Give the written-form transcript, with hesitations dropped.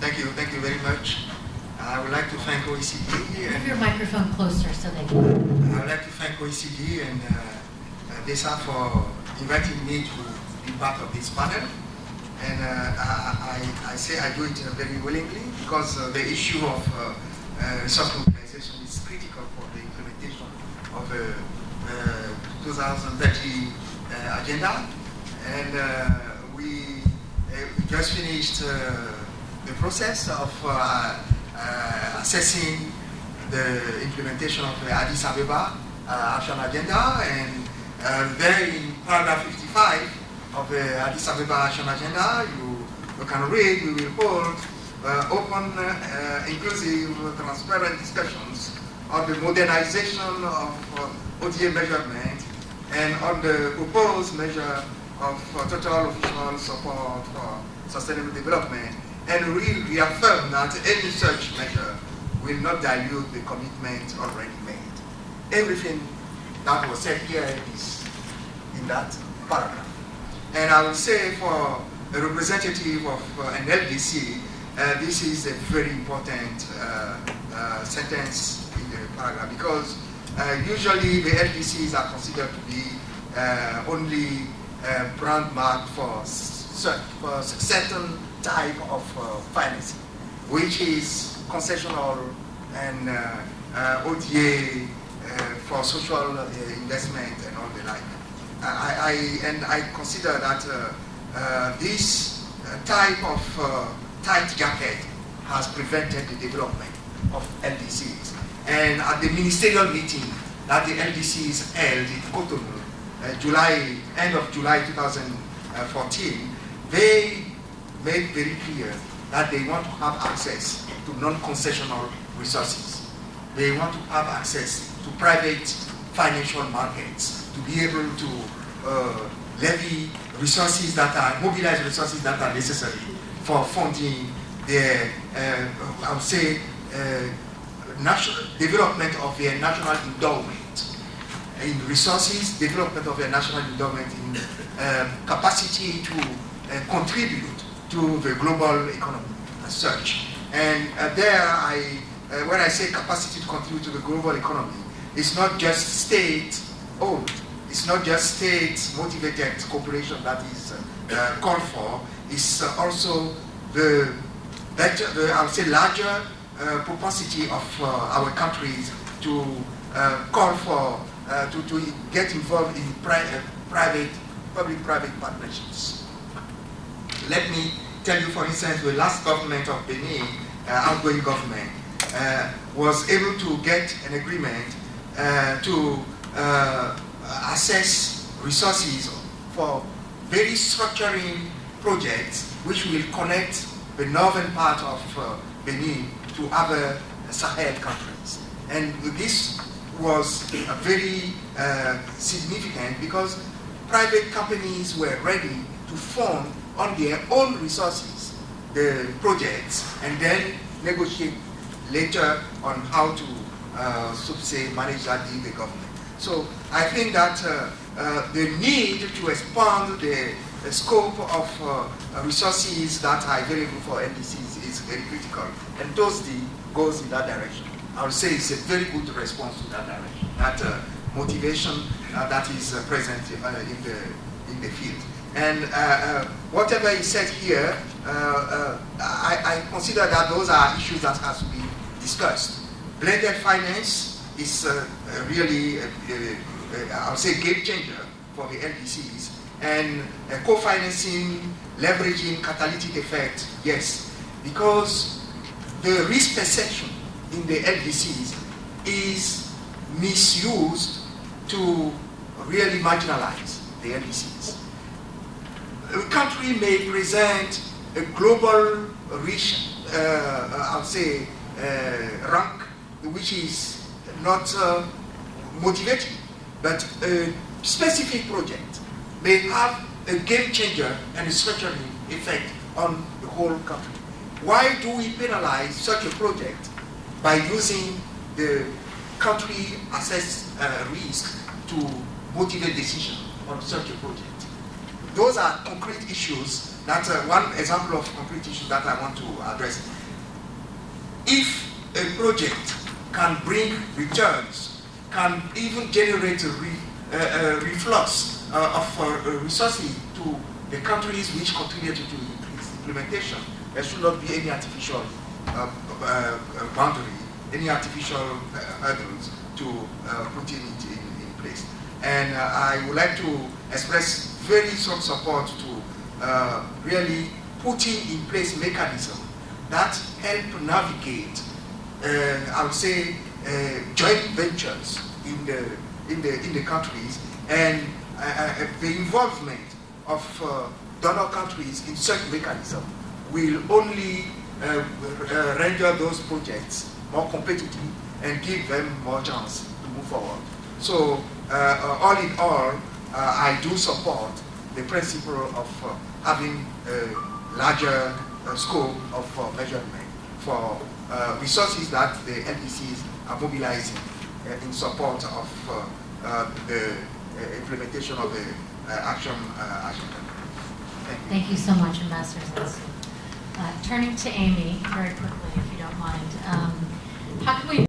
Thank you very much. I would like to thank OECD. Move your microphone closer so they can. I would like to thank OECD and DESA for inviting me to be part of this panel. And I say I do it very willingly because the issue of resource mobilization is critical for the implementation of the 2030 agenda. And we just finished the process of assessing the implementation of the Addis Ababa Action Agenda, and there in paragraph 55 of the Addis Ababa Action Agenda, you can read, we will hold open, inclusive, transparent discussions on the modernization of ODA measurement and on the proposed measure of total official support for sustainable development, and we reaffirm that any such measure will not dilute the commitment already made. Everything that was said here is in that paragraph. And I will say for a representative of an LDC, this is a very important sentence in the paragraph, because usually the LDCs are considered to be only brand marked for certain type of financing, which is concessional and ODA for social investment and all the like. I consider that this type of tight jacket has prevented the development of LDCs. And at the ministerial meeting that the LDCs held in Cotonou, end of July 2014, they made very clear that they want to have access to non-concessional resources. They want to have access to private financial markets, to be able to levy resources that are, mobilize resources that are necessary for funding the, I would say, national development of a national endowment in resources, development of a national endowment in capacity to contribute to the global economy as such. And there, when I say capacity to contribute to the global economy, it's not just state-owned. It's not just state-motivated cooperation that is called for. It's also the I would say, larger propensity of our countries to call for, to get involved in public-private partnerships. Let me tell you, for instance, the last government of Benin, outgoing government, was able to get an agreement to assess resources for very structuring projects which will connect the northern part of Benin to other Sahel countries. And this was very significant because private companies were ready to fund on their own resources the projects and then negotiate later on how to, so to say, manage that in the government. So I think that the need to expand the scope of resources that are available for LDCs is very critical, and TOSD goes in that direction. I would say it's a very good response to that direction, that motivation that is present in the field. And whatever is said here, I consider that those are issues that has to be discussed. Blended finance is really, I would say, game changer for the LDCs. And co-financing, leveraging catalytic effect, yes, because the risk perception in the LDCs is misused to really marginalize the LDCs. A country may present a global rich, I would say, rank, which is not motivating, but a specific project may have a game changer and a structuring effect on the whole country. Why do we penalize such a project by using the country assessed risk to motivate decision on such a project? those are concrete issues. That's one example of concrete issues that I want to address. If a project can bring returns, can even generate a reflux of resources to the countries which continue to do its implementation, there should not be any artificial boundary, any artificial hurdles to putting it in place. And I would like to express very strong support to really putting in place mechanisms that help navigate, I would say, joint ventures in the countries, and the involvement of donor countries in such mechanism will only render those projects more competitive and give them more chance to move forward. So, all in all, I do support the principle of having a larger scope of measurement for resources that the NDCs are mobilizing in support of the implementation of the action plan. Thank you. Thank you so much, Ambassador Zalesky. Turning to Amy, very quickly, if you don't mind. How can we